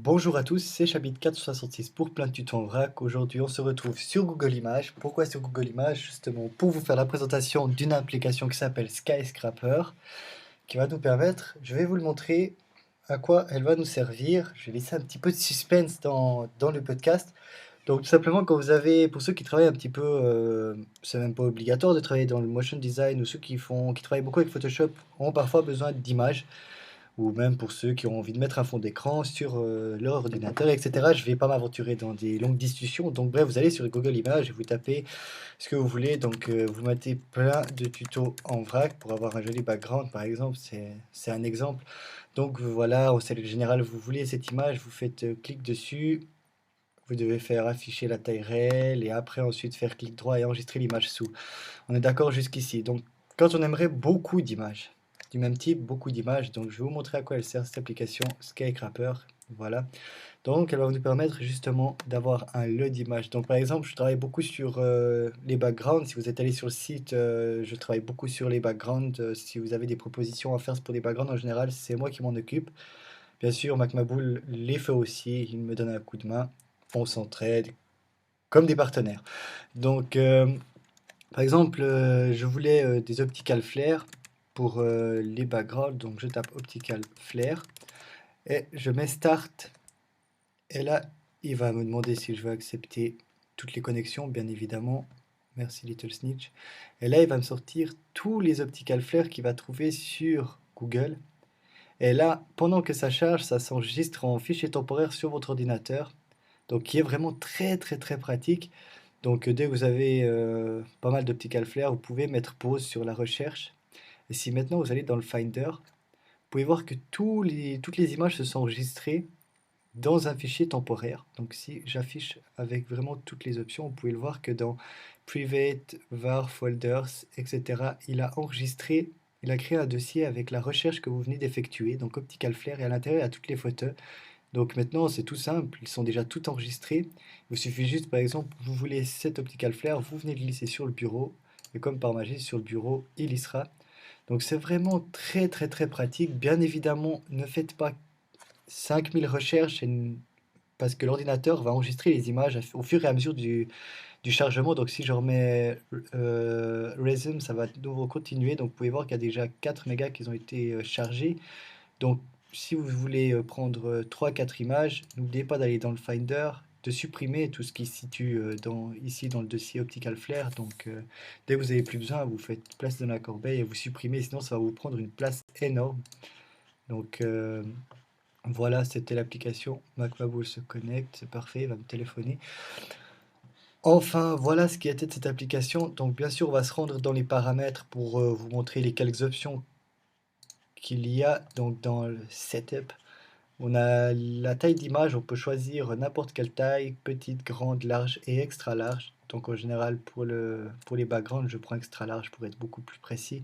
Bonjour à tous, c'est Chabit466 pour plein de tutos en vrac. Aujourd'hui, on se retrouve sur Google Images. Pourquoi sur Google Images? Justement, pour vous faire la présentation d'une application qui s'appelle Skyscraper, qui va nous permettre, je vais vous le montrer à quoi elle va nous servir. Je vais laisser un petit peu de suspense dans le podcast. Donc, tout simplement, quand vous avez, pour ceux qui travaillent un petit peu, c'est même pas obligatoire de travailler dans le motion design ou ceux qui travaillent beaucoup avec Photoshop ont parfois besoin d'images ou même pour ceux qui ont envie de mettre un fond d'écran sur leur ordinateur, etc. Je ne vais pas m'aventurer dans des longues discussions. Donc bref, vous allez sur Google Images et vous tapez ce que vous voulez. Donc vous mettez plein de tutos en vrac pour avoir un joli background, par exemple. C'est un exemple. Donc voilà, au règle générale, vous voulez cette image, vous faites clic dessus. Vous devez faire afficher la taille réelle et après ensuite faire clic droit et enregistrer l'image sous. On est d'accord jusqu'ici. Donc quand on aimerait beaucoup d'images, du même type, beaucoup d'images. Donc, je vais vous montrer à quoi elle sert cette application Skyscraper. Voilà. Donc, elle va nous permettre justement d'avoir un lot d'images. Donc, par exemple, je travaille beaucoup sur les backgrounds. Si vous êtes allé sur le site, je travaille beaucoup sur les backgrounds. Si vous avez des propositions à faire pour les backgrounds, en général, c'est moi qui m'en occupe. Bien sûr, MacMaboul les fait aussi. Il me donne un coup de main. On s'entraide comme des partenaires. Donc, par exemple, je voulais des optical flares pour les backgrounds, donc je tape optical flare et je mets start et là il va me demander si je veux accepter toutes les connexions, bien évidemment. Merci Little Snitch. Et là il va me sortir tous les optical flares qu'il va trouver sur Google. Et là, pendant que ça charge, ça s'enregistre en fichier temporaire sur votre ordinateur, donc qui est vraiment très très très pratique. Donc dès que vous avez pas mal d'optical flares, vous pouvez mettre pause sur la recherche. Et si maintenant vous allez dans le Finder, vous pouvez voir que toutes les images se sont enregistrées dans un fichier temporaire. Donc si j'affiche avec vraiment toutes les options, vous pouvez le voir que dans Private, var, folders, etc., il a enregistré, il a créé un dossier avec la recherche que vous venez d'effectuer, donc optical flare, et à l'intérieur il y a toutes les photos. Donc maintenant c'est tout simple, ils sont déjà tout enregistrés. Il vous suffit juste, par exemple, vous voulez cet optical flare, vous venez de glisser sur le bureau, et comme par magie sur le bureau, il y sera. Donc c'est vraiment très très très pratique. Bien évidemment, ne faites pas 5000 recherches parce que l'ordinateur va enregistrer les images au fur et à mesure du chargement. Donc si je remets Resume, ça va de nouveau continuer. Donc vous pouvez voir qu'il y a déjà 4 mégas qui ont été chargés. Donc si vous voulez prendre 3-4 images, n'oubliez pas d'aller dans le Finder, de supprimer tout ce qui se situe ici dans le dossier Optical Flare. Donc dès que vous n'avez plus besoin, vous faites place dans la corbeille et vous supprimez, sinon ça va vous prendre une place énorme. Donc voilà, c'était l'application MacMaboul se connecte, c'est parfait, il va me téléphoner. Enfin, voilà ce qui était de cette application. Donc bien sûr, on va se rendre dans les paramètres pour vous montrer les quelques options qu'il y a donc dans le setup. On a la taille d'image, on peut choisir n'importe quelle taille, petite, grande, large et extra large. Donc en général pour les backgrounds, je prends extra large pour être beaucoup plus précis.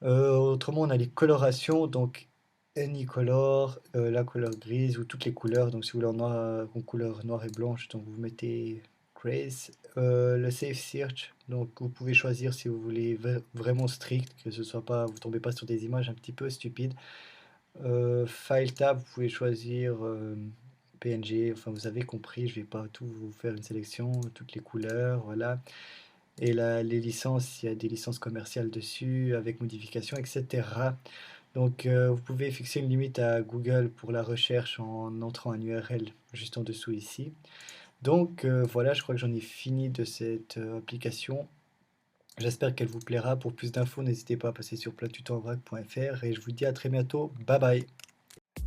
Autrement, on a les colorations, donc any color, la couleur grise ou toutes les couleurs. Donc si vous voulez en couleur noire et blanche, donc vous mettez grace. Le safe search, donc vous pouvez choisir si vous voulez vraiment strict, que ce soit pas, vous tombez pas sur des images un petit peu stupides. File tab, vous pouvez choisir PNG, enfin vous avez compris, je vais pas tout vous faire une sélection, toutes les couleurs, voilà. Et les licences, il y a des licences commerciales dessus, avec modification, etc. Donc vous pouvez fixer une limite à Google pour la recherche en entrant un URL juste en dessous ici. Donc voilà, je crois que j'en ai fini de cette application. J'espère qu'elle vous plaira. Pour plus d'infos, n'hésitez pas à passer sur pleintutosvrac.fr et je vous dis à très bientôt. Bye bye.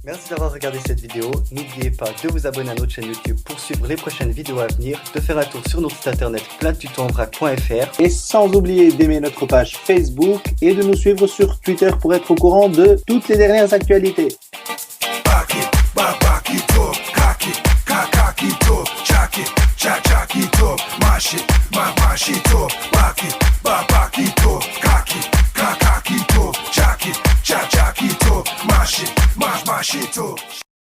Merci d'avoir regardé cette vidéo. N'oubliez pas de vous abonner à notre chaîne YouTube pour suivre les prochaines vidéos à venir, de faire un tour sur notre site internet pleintutosvrac.fr et sans oublier d'aimer notre page Facebook et de nous suivre sur Twitter pour être au courant de toutes les dernières actualités.